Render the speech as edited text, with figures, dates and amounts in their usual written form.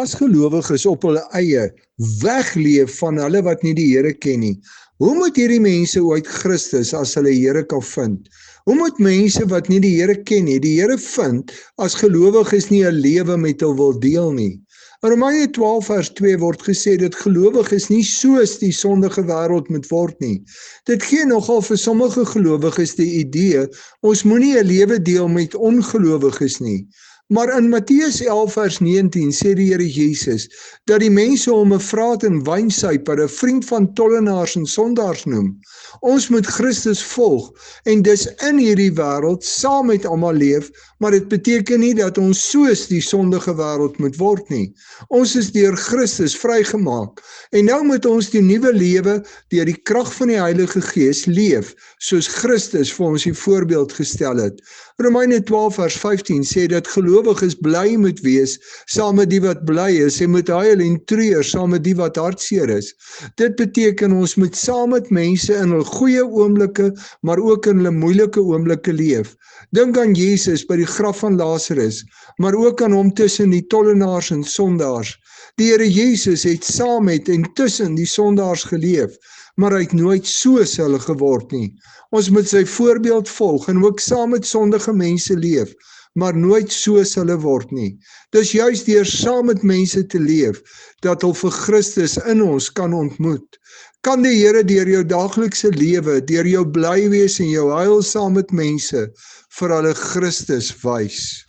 as gelowiges op hulle eie wegleef van hulle wat nie die Here ken nie, hoe moet hierdie mense ooit Christus as hulle Here kan vind? Hoe moet mense wat nie die Here ken nie, die Here vind as gelowiges nie 'n lewe met hom wil deel nie? In Romeine 12 vers 2 word gesê dat gelowiges nie soos die sondige wêreld moet word nie. Dit gee nogal vir sommige gelowiges die idee, ons moenie 'n lewe deel met ongelowiges nie. Maar in Matteus 11 vers 19 sê die Here Jesus dat die mense hom 'n vraat en wynsuiper, 'n vriend van tollenaars en sondaars noem. Ons moet Christus volg en dus in hierdie wêreld saam met almal leef, maar dit beteken nie dat ons soos die sondige wêreld moet word nie. Ons is deur Christus vrygemaak en nou moet ons die nuwe lewe deur die krag van die Heilige Gees leef, soos Christus vir ons die voorbeeld gestel het. Romeine 12 vers 15 sê dat gelowiges bly moet wees saam met die wat bly is en moet huil en treur saam met die wat hartseer is. Dit beteken ons moet saam met mense in hul goeie oomblikke, maar ook in hulle moeilike oomblikke leef. Dink aan Jesus by die graf van Lazarus, maar ook aan hom tussen die tollenaars en sondaars. Die Here Jesus het saam met en tussen die sondaars geleef, maar hy het nooit soos hulle geword nie. Ons moet sy voorbeeld volg en ook saam met sondige mense leef, maar nooit soos hulle word nie. Dis juis deur saam met mense te leef, dat hulle vir Christus in ons kan ontmoet. Kan die Here deur jou daaglikse lewe, deur jou bly wees en jou huil saam met mense, vir hulle Christus wys.